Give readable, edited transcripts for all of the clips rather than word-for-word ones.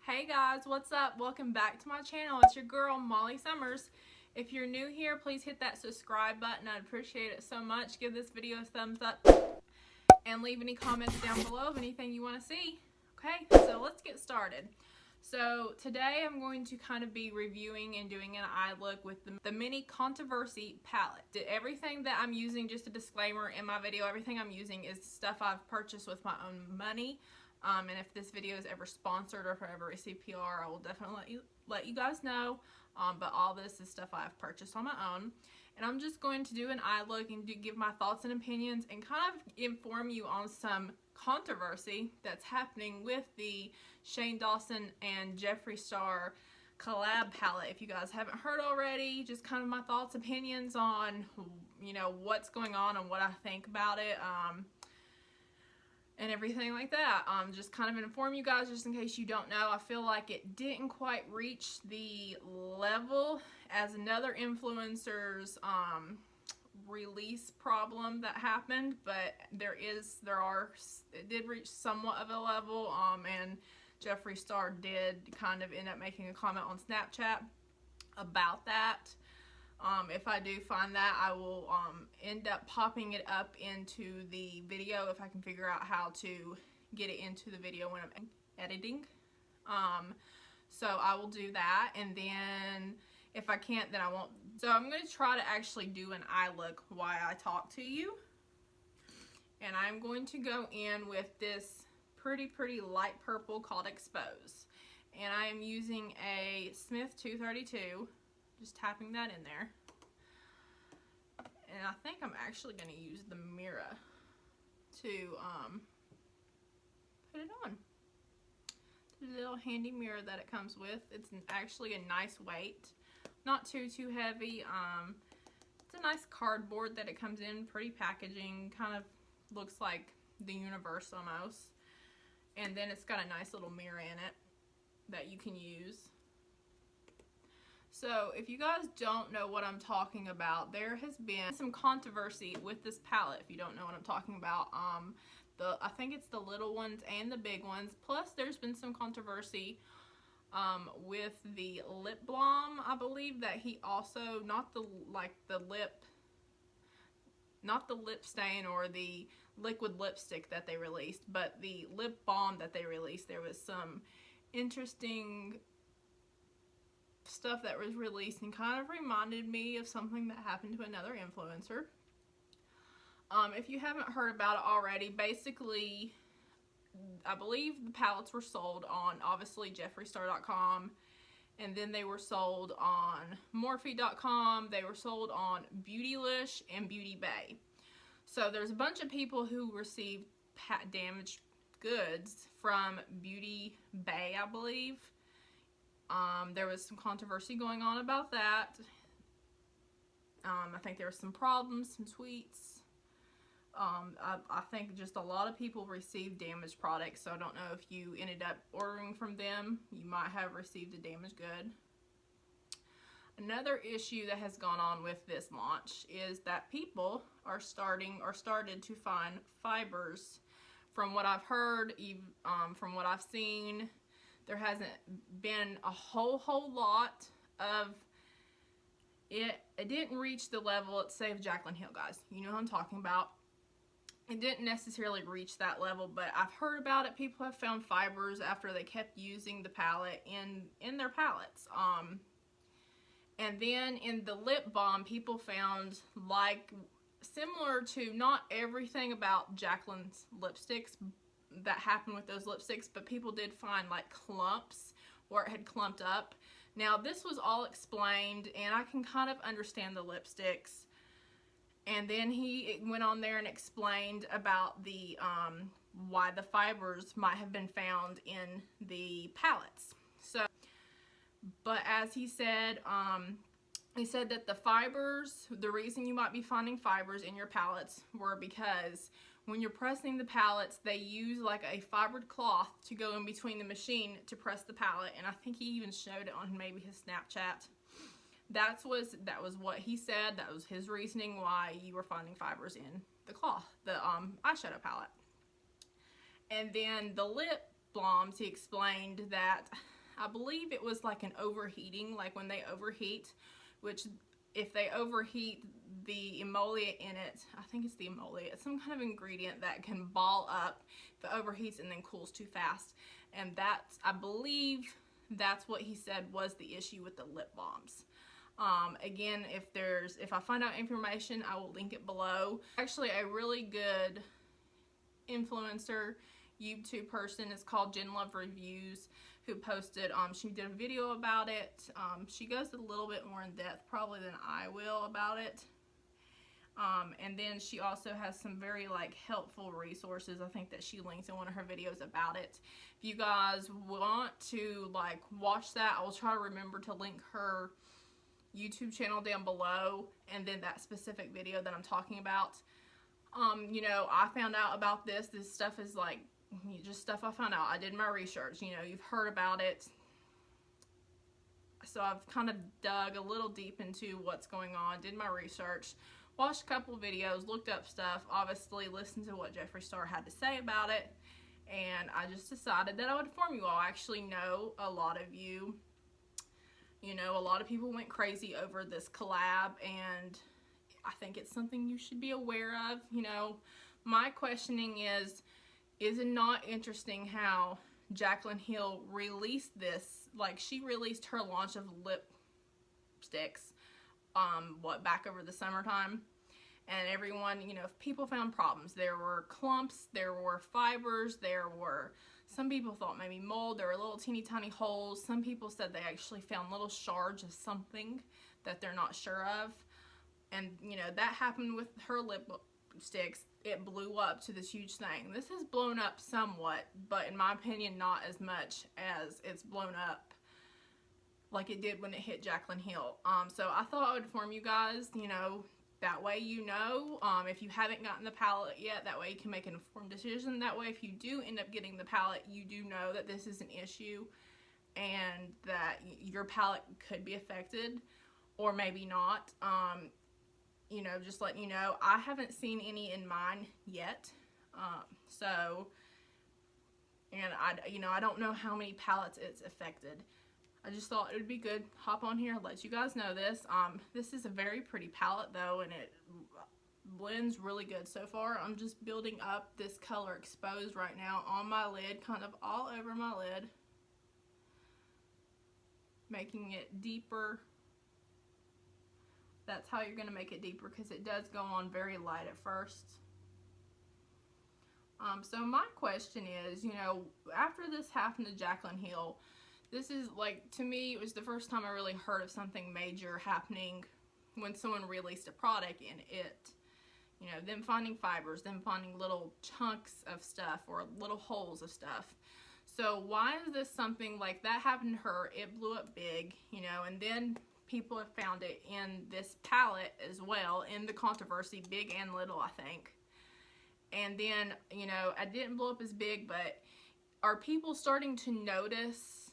Hey guys, what's up? Welcome back to my channel. It's your girl, Molly Summers. If you're new here, please hit that subscribe button. I'd appreciate it so much. Give this video a thumbs up and leave any comments down below of anything you want to see. Okay, so let's get started. So today I'm going to kind of be reviewing and doing an eye look with the Mini Controversy palette. Everything that I'm using, just a disclaimer in my video, everything I'm using is stuff I've purchased with my own money. And if this video is ever sponsored or if I ever receive PR, I will definitely let you guys know. But all this is stuff I've purchased on my own. And I'm just going to do an eye look and give my thoughts and opinions and kind of inform you on some controversy that's happening with the Shane Dawson and Jeffree Star collab palette. If you guys haven't heard already, just kind of my thoughts, opinions on, you know, what's going on and what I think about it. And everything like that. Just kind of inform you guys just in case you don't know. I feel like it didn't quite reach the level as another influencer's release problem that happened, but it did reach somewhat of a level, and Jeffree Star did kind of end up making a comment on Snapchat about that. If I do find that, I will end up popping it up into the video if I can figure out how to get it into the video when I'm editing. So I will do that, and then if I can't, then I won't. So I'm going to try to actually do an eye look while I talk to you. And I'm going to go in with this pretty light purple called Expose. And I am using a Smith 232. Just tapping that in there. And I think I'm actually going to use the mirror to put it on. The little handy mirror that it comes with. It's actually a nice weight. Not too heavy. It's a nice cardboard that it comes in. Pretty packaging. Kind of looks like the universe almost. And then it's got a nice little mirror in it that you can use. So, if you guys don't know what I'm talking about, there has been some controversy with this palette, if you don't know what I'm talking about. I think it's the little ones and the big ones. Plus, there's been some controversy with the lip balm, I believe, that he also, not the lip stain or the liquid lipstick that they released, but the lip balm that they released. There was some interesting stuff that was released and kind of reminded me of something that happened to another influencer. If you haven't heard about it already, basically, I believe the palettes were sold on, obviously, JeffreeStar.com, and then they were sold on Morphe.com, they were sold on Beautylish and Beauty Bay. So there's a bunch of people who received damaged goods from Beauty Bay, I believe. There was some controversy going on about that. I think there were some problems, some tweets. I think just a lot of people received damaged products, so I don't know if you ended up ordering from them. You might have received a damaged good. Another issue that has gone on with this launch is that people are started to find fibers. From what I've heard, from what I've seen, there hasn't been a whole lot of it. It didn't reach the level, let's say, of Jaclyn Hill, guys. You know what I'm talking about. It didn't necessarily reach that level, but I've heard about it. People have found fibers after they kept using the palette in their palettes. And then in the lip balm, people found, like, similar to, not everything about Jaclyn's lipsticks that happened with those lipsticks, but people did find like clumps where it had clumped up. Now this was all explained, and I can kind of understand the lipsticks. And then he went on there and explained about the why the fibers might have been found in the palettes. So, but as he said that the fibers, the reason you might be finding fibers in your palettes were because when you're pressing the palettes, they use like a fibered cloth to go in between the machine to press the palette. And I think he even showed it on maybe his Snapchat. That was what he said. That was his reasoning why you were finding fibers in the cloth, the eyeshadow palette. And then the lip balms, he explained that I believe it was like an overheating, like when they overheat, which if they overheat the emollient in it, I think it's the emollient, it's some kind of ingredient that can ball up if it overheats and then cools too fast. And that's, I believe that's what he said was the issue with the lip balms. Again, if I find out information, I will link it below. Actually, a really good influencer YouTube person is called Jen Love Reviews, who posted, she did a video about it. She goes a little bit more in depth probably than I will about it. And then she also has some very like helpful resources, I think, that she links in one of her videos about it. If you guys want to like watch that, I will try to remember to link her YouTube channel down below, and then that specific video that I'm talking about. You know, I found out about this stuff is like just stuff I found out. I did my research, you know, you've heard about it. So I've kind of dug a little deep into what's going on, did my research, watched a couple videos, looked up stuff, obviously listened to what Jeffree Star had to say about it, and I just decided that I would inform you all. I actually know a lot of you, you know, a lot of people went crazy over this collab, and I think it's something you should be aware of. You know, my questioning is it not interesting how Jaclyn Hill released this? Like, she released her launch of lipsticks, back over the summertime, and everyone, you know, if people found problems. There were clumps, there were fibers, there were, some people thought maybe mold, there were little teeny tiny holes. Some people said they actually found little shards of something that they're not sure of. And, you know, that happened with her lipsticks. It blew up to this huge thing. This has blown up somewhat, but in my opinion, not as much as it's blown up like it did when it hit Jaclyn Hill. So I thought I would inform you guys, you know, that way you know. If you haven't gotten the palette yet, that way you can make an informed decision. That way if you do end up getting the palette, you do know that this is an issue and that your palette could be affected or maybe not. You know, just letting you know, I haven't seen any in mine yet. And I don't know how many palettes it's affected. I just thought it would be good, hop on here, let you guys know this. This is a very pretty palette though, and it blends really good so far. I'm just building up this color exposed right now on my lid, kind of all over my lid, making it deeper. That's how you're going to make it deeper, because it does go on very light at first. So my question is, you know, after this happened to Jaclyn Hill, this is like, to me, it was the first time I really heard of something major happening when someone released a product and it, you know, them finding fibers, them finding little chunks of stuff or little holes of stuff. So why is this something like that happened to her? It blew up big, you know, and then people have found it in this palette as well, in the controversy, big and little, I think. And then, you know, I didn't blow up as big, but are people starting to notice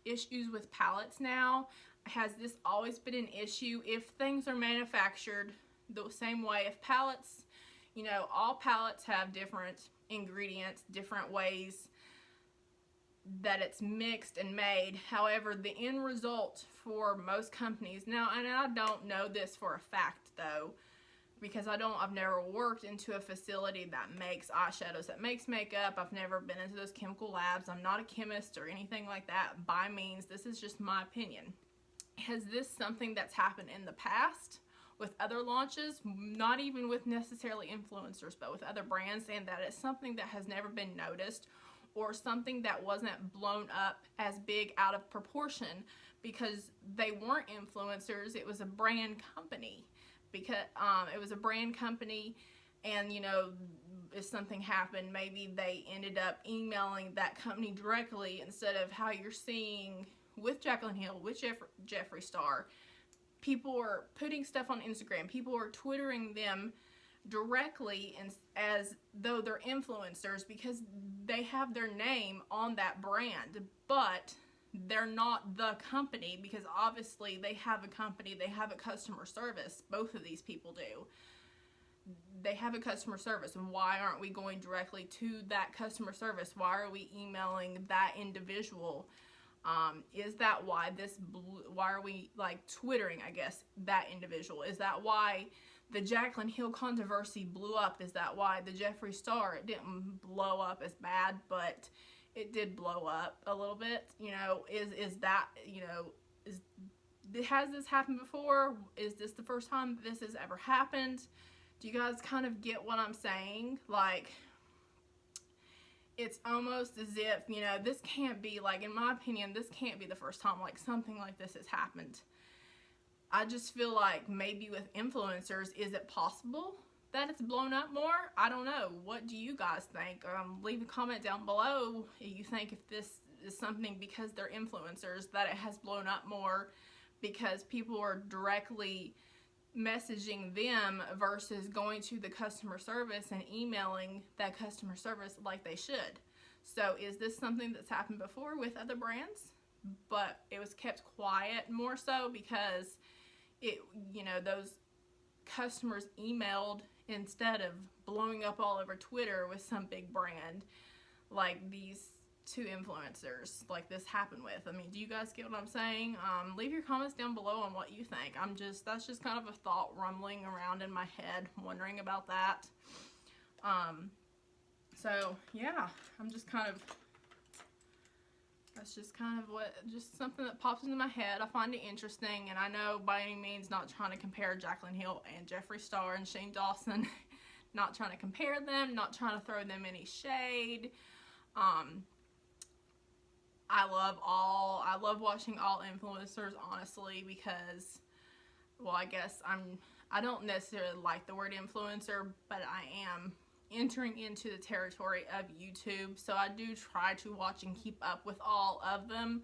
issues with palettes now? Has this always been an issue? If things are manufactured the same way, if palettes, you know, all palettes have different ingredients, different ways that it's mixed and made. However, the end result for most companies now, and I don't know this for a fact though, because I've never worked into a facility that makes eyeshadows, that makes makeup. I've never been into those chemical labs. I'm not a chemist or anything like that by means. This is just my opinion. Has this something that's happened in the past with other launches, not even with necessarily influencers, but with other brands, and that it's something that has never been noticed, or something that wasn't blown up as big out of proportion because they weren't influencers, it was a brand company. Because it was a brand company, and, you know, if something happened, maybe they ended up emailing that company directly instead of how you're seeing with Jaclyn Hill, with Jeffree Star. People are putting stuff on Instagram. People are twittering them directly and as though they're influencers because they have their name on that brand, but they're not the company, because obviously they have a company, they have a customer service. Both of these people do. They have a customer service, and why aren't we going directly to that customer service? Why are we emailing that individual? Is that why why are we like twittering, I guess, that individual? Is that why the Jaclyn Hill controversy blew up? Is that why the Jeffree Star, it didn't blow up as bad, but it did blow up a little bit? You know, is that, you know, has this happened before? Is this the first time this has ever happened? Do you guys kind of get what I'm saying? Like, it's almost as if, you know, this can't be, like, in my opinion, this can't be the first time, like, something like this has happened. I just feel like maybe with influencers, is it possible that it's blown up more? I don't know. What do you guys think? Leave a comment down below if you think if this is something because they're influencers that it has blown up more because people are directly messaging them versus going to the customer service and emailing that customer service like they should. So is this something that's happened before with other brands, but it was kept quiet more so because it, you know, those customers emailed instead of blowing up all over Twitter with some big brand like these two influencers like this happened with? I mean, do you guys get what I'm saying? Leave your comments down below on what you think. That's just kind of a thought rumbling around in my head, wondering about that. So yeah, that's just kind of just something that pops into my head. I find it interesting, and I know by any means not trying to compare Jaclyn Hill and Jeffree Star and Shane Dawson, not trying to compare them, not trying to throw them any shade. I love watching all influencers, honestly, because, well, I guess I don't necessarily like the word influencer, but I am entering into the territory of YouTube, so I do try to watch and keep up with all of them.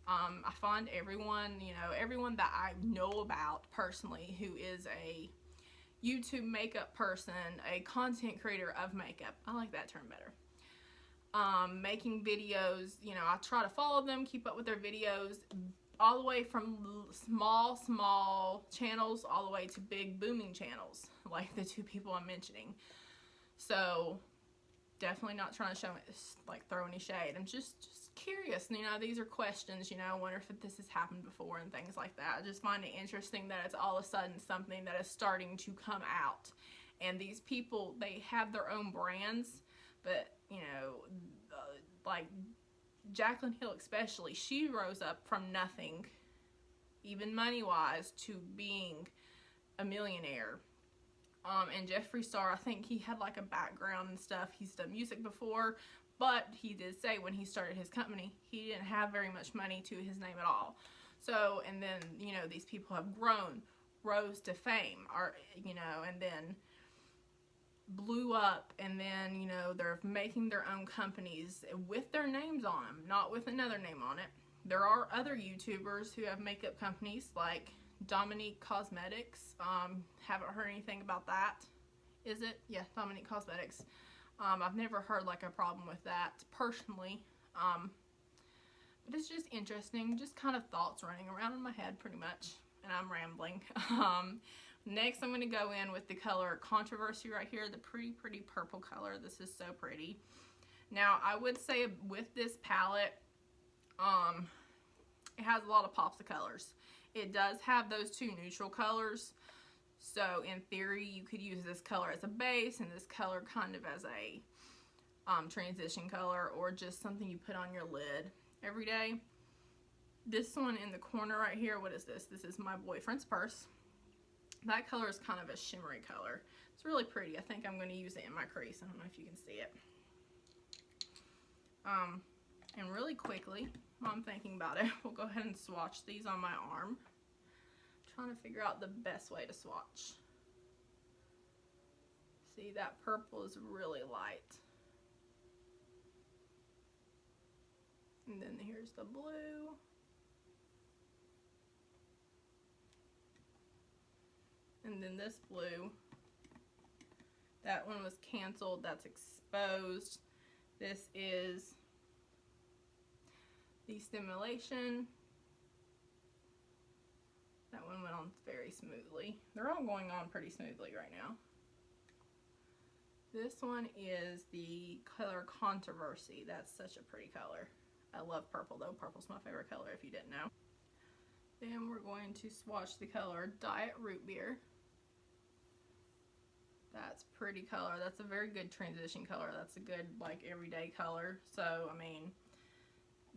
I find everyone, you know, everyone that I know about personally who is a YouTube makeup person, a content creator of makeup, I like that term better, making videos, you know, I try to follow them, keep up with their videos, all the way from small channels all the way to big booming channels like the two people I'm mentioning. So definitely not trying to throw any shade. I'm just curious, you know, these are questions, you know, I wonder if this has happened before and things like that. I just find it interesting that it's all of a sudden something that is starting to come out, and these people, they have their own brands, but, you know, like Jaclyn Hill especially, she rose up from nothing, even money-wise, to being a millionaire. And Jeffree Star, I think he had like a background and stuff. He's done music before, but he did say when he started his company, he didn't have very much money to his name at all. So, and then, you know, these people have rose to fame, or, you know, and then blew up, and then, you know, they're making their own companies with their names on them, not with another name on it. There are other YouTubers who have makeup companies like Dominique Cosmetics. Haven't heard anything about that. Is it? Yeah, Dominique Cosmetics. I've never heard like a problem with that personally. But it's just interesting, just kind of thoughts running around in my head pretty much, and I'm rambling. Next I'm going to go in with the color Controversy right here, the pretty purple color. This is so pretty. Now I would say with this palette, it has a lot of pops of colors. It does have those two neutral colors, so in theory you could use this color as a base and this color kind of as a transition color, or just something you put on your lid every day. This one in the corner right here, what is this? This is My Boyfriend's Purse. That color is kind of a shimmery color. It's really pretty. I think I'm going to use it in my crease. I don't know if you can see it. And really quickly, while I'm thinking about it, we'll go ahead and swatch these on my arm. Trying to figure out the best way to swatch. See, that purple is really light. And then here's the blue. And then this blue, that one was canceled, that's exposed. This is the Stimulation. That one went on very smoothly. They're all going on pretty smoothly right now. This one is the color Controversy. That's such a pretty color. I love purple though. Purple's my favorite color if you didn't know. Then we're going to swatch the color Diet Root Beer. That's pretty color. That's a very good transition color. That's a good like everyday color. So I mean,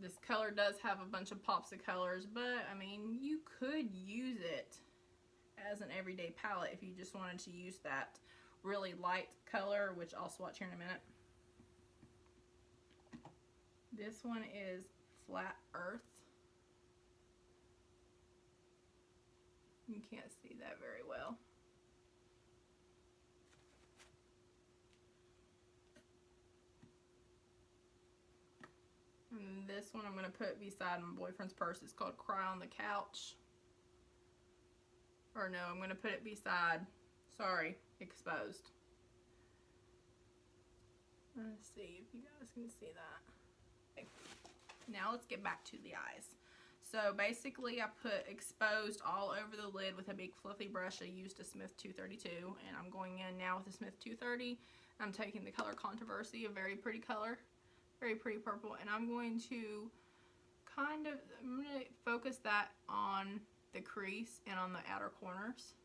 this color does have a bunch of pops of colors, but I mean, you could use it as an everyday palette if you just wanted to use that really light color, which I'll swatch here in a minute. This one is Flat Earth. You can't see that very well. And this one I'm going to put beside my boyfriend's purse. It's called Cry on the Couch. Or no, I'm going to put it beside, sorry, Exposed. Let's see if you guys can see that. Okay. Now let's get back to the eyes. So basically I put Exposed all over the lid with a big fluffy brush. I used a Smith 232, and I'm going in now with a Smith 230. I'm taking the color Controversy, a very pretty color, very pretty purple, and I'm going to I'm going to focus that on the crease and on the outer corners.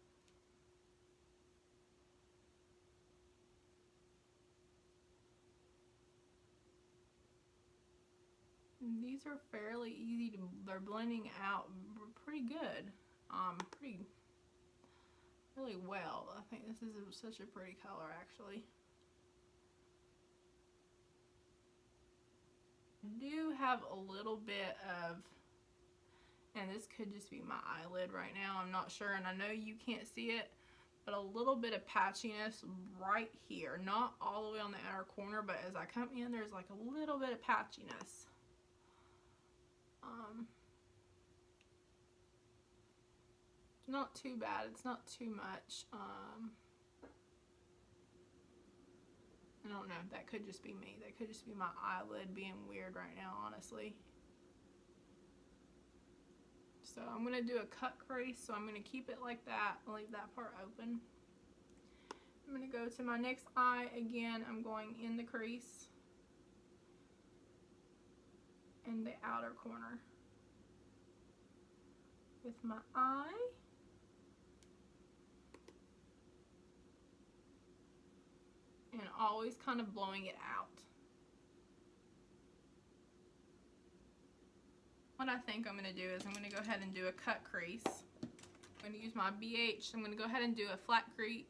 And these are fairly easy to, they're blending out pretty good, really well. I think this is such a pretty color actually. I do have a little bit of, and this could just be my eyelid right now, I'm not sure, and I know you can't see it, but a little bit of patchiness right here. Not all the way on the outer corner, but as I come in, there's like a little bit of patchiness. It's not too bad, it's not too much. I don't know, that could just be me. That could just be my eyelid being weird right now, honestly. So I'm going to do a cut crease, so I'm going to keep it like that and leave that part open. I'm going to go to my next eye again. I'm going in the crease in the outer corner with my eye. And always kind of blowing it out. What I think I'm going to do is I'm going to go ahead and do a cut crease. I'm going to use my BH. I'm going to go ahead and do a flat crease,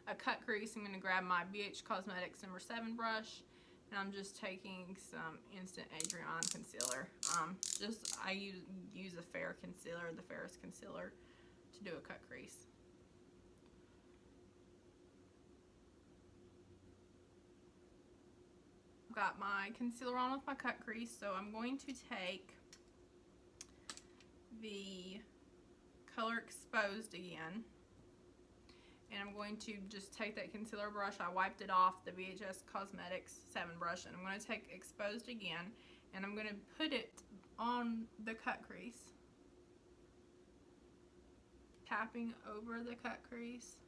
a cut crease. I'm going to grab my BH Cosmetics number 7 brush, and I'm just taking some Instant Adrian concealer. I use a fair concealer, the fairest concealer, to do a cut crease. Got my concealer on with my cut crease, so I'm going to take the color Exposed again, and I'm going to just take that concealer brush. I wiped it off, the VHS Cosmetics 7 brush, and I'm going to take Exposed again, and I'm going to put it on the cut crease, tapping over the cut crease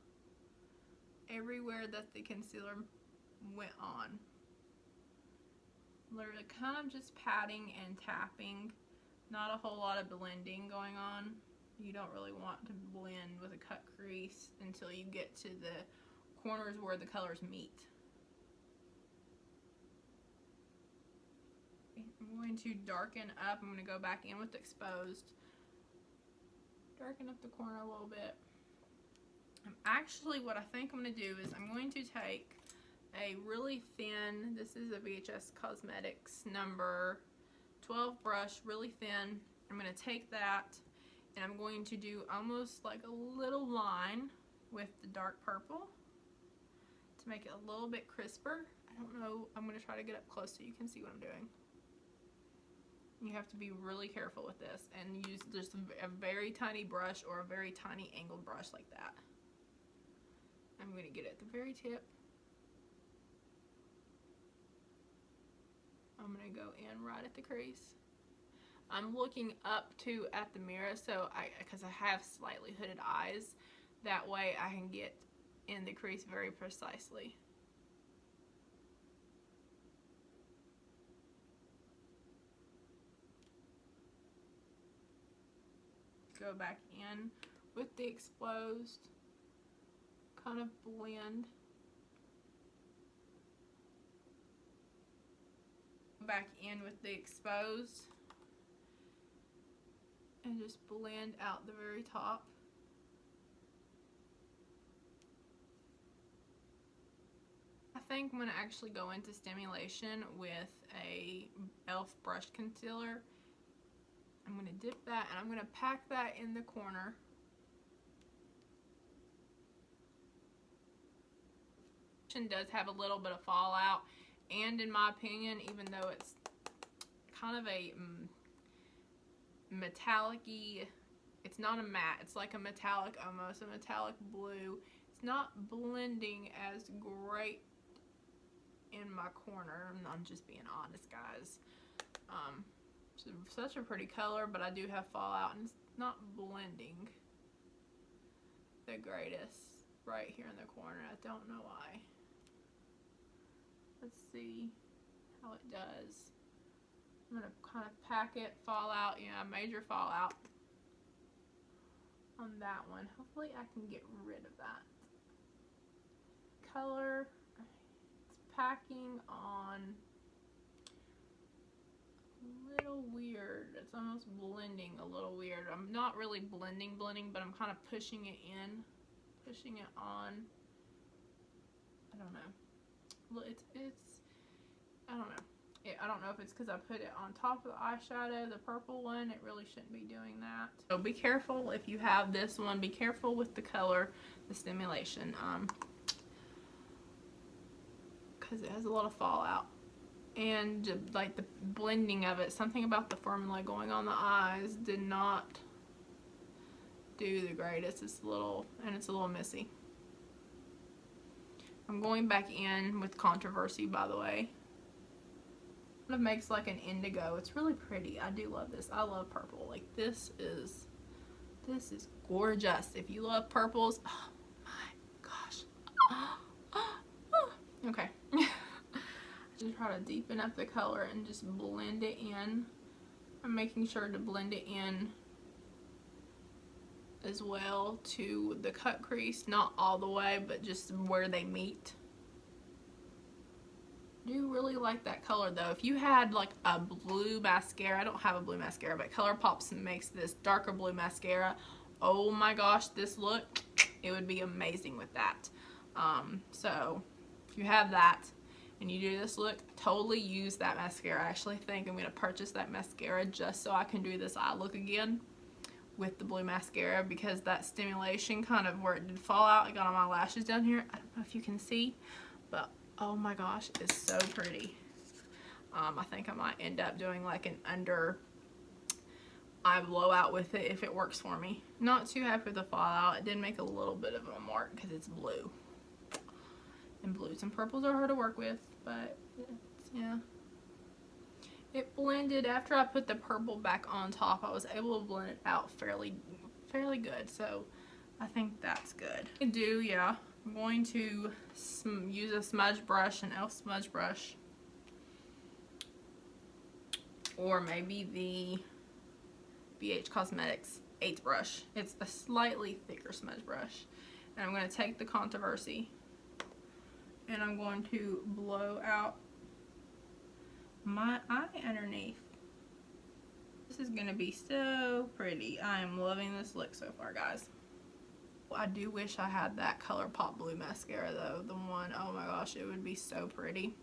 everywhere that the concealer went on. Literally kind of just patting and tapping, not a whole lot of blending going on. You don't really want to blend with a cut crease until you get to the corners where the colors meet. I'm going to darken up. I'm going to go back in with Exposed, darken up the corner a little bit. Actually, what I think I'm going to do is I'm going to take a really thin, this is a VHS Cosmetics number 12 brush, really thin. I'm going to take that and I'm going to do almost like a little line with the dark purple to make it a little bit crisper. I don't know, I'm going to try to get up close so you can see what I'm doing. You have to be really careful with this and use just a very tiny brush or a very tiny angled brush like that. I'm going to get it at the very tip. I'm going to go in right at the crease. I'm looking up too at the mirror, so because I have slightly hooded eyes, that way I can get in the crease very precisely. go back in with the exposed, kind of blend. Back in with the exposed and just blend out the very top. I think I'm going to actually go into stimulation with a e.l.f. brush concealer. I'm going to dip that and I'm going to pack that in the corner. It does have a little bit of fallout, and in my opinion, even though it's kind of a metallic-y, it's not a matte, it's like a metallic, almost a metallic blue. It's not blending as great in my corner. I'm just being honest, guys. It's such a pretty color, but I do have fallout and it's not blending the greatest right here in the corner. I don't know why. Let's see how it does. I'm going to kind of pack it, fallout, yeah, major fallout on that one. Hopefully I can get rid of that. Color, it's packing on a little weird. It's almost blending a little weird. I'm not really blending, but I'm kind of pushing it in, pushing it on. I don't know. Well, it's I don't know. I don't know if it's because I put it on top of the eyeshadow, the purple one. It really shouldn't be doing that. So be careful if you have this one. Be careful with the color, the stimulation, because it has a lot of fallout. And like the blending of it, something about the formula going on the eyes did not do the greatest. It's a little messy. I'm going back in with Controversy, by the way. It makes like an indigo. It's really pretty. I do love this. I love purple. Like this is gorgeous. If you love purples, oh my gosh. Okay. Just try to deepen up the color and just blend it in. I'm making sure to blend it in as well to the cut crease, not all the way, but just where they meet. I do really like that color though. If you had like a blue mascara, I don't have a blue mascara, but ColourPop makes this darker blue mascara. Oh my gosh, this look, it would be amazing with that. So if you have that and you do this look, totally use that mascara. I actually think I'm going to purchase that mascara just so I can do this eye look again with the blue mascara, because that stimulation kind of where it did fall out, it got on my lashes down here. I don't know if you can see, but oh my gosh, it's so pretty. I think I might end up doing like an under eye blowout with it if it works for me. Not too happy with the fallout. It did make a little bit of a mark because it's blue. And blues and purples are hard to work with, but yeah. It blended after I put the purple back on top. I was able to blend it out fairly good, so I think that's good. I'm going to use a smudge brush, an e.l.f. smudge brush, or maybe the BH Cosmetics 8th brush. It's a slightly thicker smudge brush, and I'm going to take the Controversy and I'm going to blow out my eye underneath. This is gonna be so pretty. I am loving this look so far, guys. I do wish I had that ColourPop blue mascara though. The one, oh my gosh, it would be so pretty.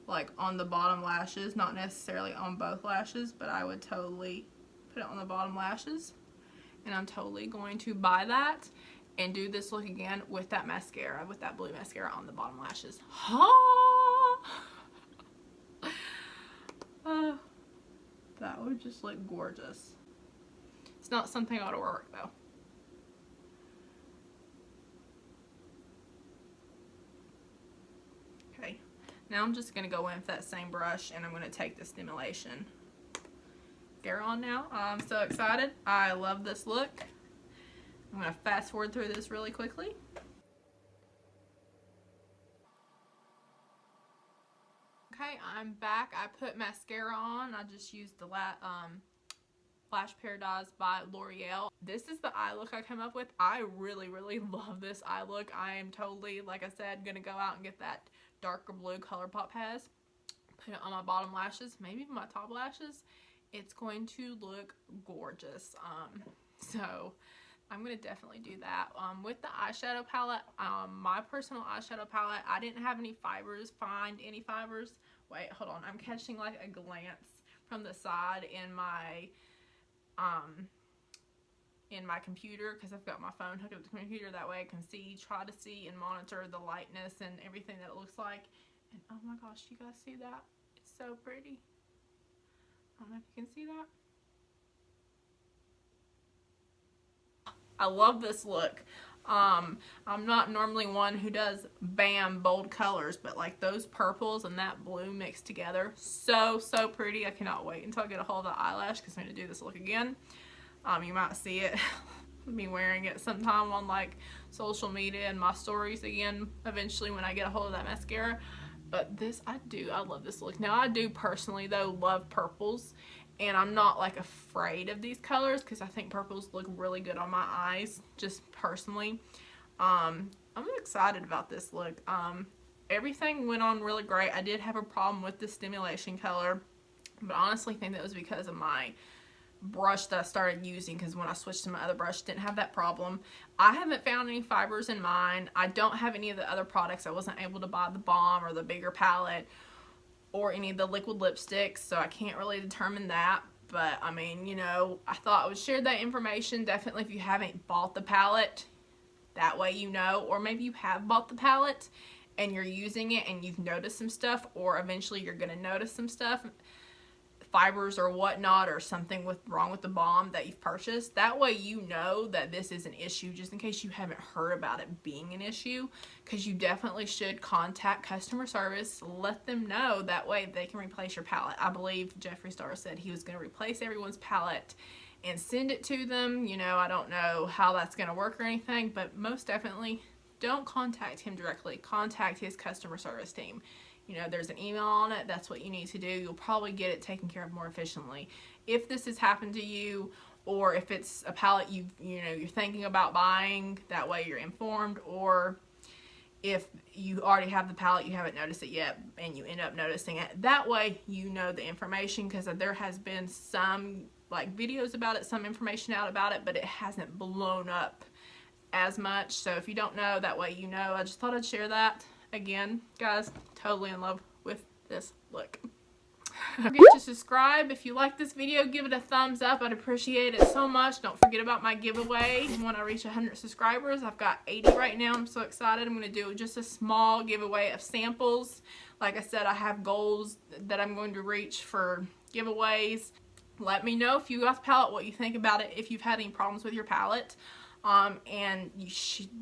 Like on the bottom lashes, not necessarily on both lashes, but I would totally put it on the bottom lashes. And I'm totally going to buy that and do this look again with that mascara, with that blue mascara on the bottom lashes. That would just look gorgeous. It's not something I ought to work though. Okay, now I'm just going to go in with that same brush and I'm going to take the stimulation. Get on now. I'm so excited. I love this look. I'm going to fast forward through this really quickly. Okay, I'm back. I put mascara on. I just used the Flash Paradise by L'Oreal. This is the eye look I came up with. I really love this eye look. I am totally, like I said, gonna go out and get that darker blue ColourPop has. Put it on my bottom lashes, maybe even my top lashes. It's going to look gorgeous. So I'm gonna definitely do that. With the eyeshadow palette, my personal eyeshadow palette, I didn't have any fibers, find any fibers. Wait, hold on, I'm catching like a glance from the side in my computer, because I've got my phone hooked up to the computer. That way I can try to see and monitor the lightness and everything that it looks like. And oh my gosh, you guys see that? It's so pretty. I don't know if you can see that. I love this look. I'm not normally one who does bold colors, but like those purples and that blue mixed together, so pretty. I cannot wait until I get a hold of the eyelash, because I'm going to do this look again. You might see it me wearing it sometime on like social media and my stories again eventually when I get a hold of that mascara. But this, I love this look. Now I do personally though love purples, and I'm not like afraid of these colors because I think purples look really good on my eyes, just personally. I'm excited about this look. Everything went on really great. I did have a problem with the stimulation color, but I honestly think that was because of my brush that I started using, because when I switched to my other brush, didn't have that problem. I haven't found any fibers in mine. I don't have any of the other products. I wasn't able to buy the balm or the bigger palette or any of the liquid lipsticks, so I can't really determine that. But I mean, you know, I thought I would share that information. Definitely if you haven't bought the palette, that way you know. Or maybe you have bought the palette and you're using it and you've noticed some stuff, or eventually you're going to notice some stuff, fibers or whatnot, or something wrong with the balm that you've purchased. That way you know that this is an issue, just in case you haven't heard about it being an issue, because you definitely should contact customer service, let them know. That way they can replace your palette. I believe Jeffree Star said he was going to replace everyone's palette and send it to them. You know, I don't know how that's going to work or anything, but most definitely don't contact him directly. Contact his customer service team. You know, there's an email on it. That's what you need to do. You'll probably get it taken care of more efficiently. If this has happened to you, or if it's a palette you're thinking about buying, that way you're informed. Or if you already have the palette, you haven't noticed it yet, and you end up noticing it, that way you know the information, because there has been some like videos about it, some information out about it, but it hasn't blown up as much. So if you don't know, that way you know. I just thought I'd share that. Again, guys, totally in love with this look. Don't forget to subscribe. If you like this video, give it a thumbs up. I'd appreciate it so much. Don't forget about my giveaway when I reach 100 subscribers. I've got 80 right now. I'm so excited. I'm going to do just a small giveaway of samples. Like I said, I have goals that I'm going to reach for giveaways. Let me know if you got the palette, what you think about it, if you've had any problems with your palette. And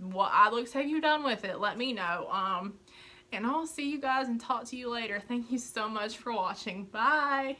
what eye looks have you done with it? Let me know. And I'll see you guys and talk to you later. Thank you so much for watching. Bye.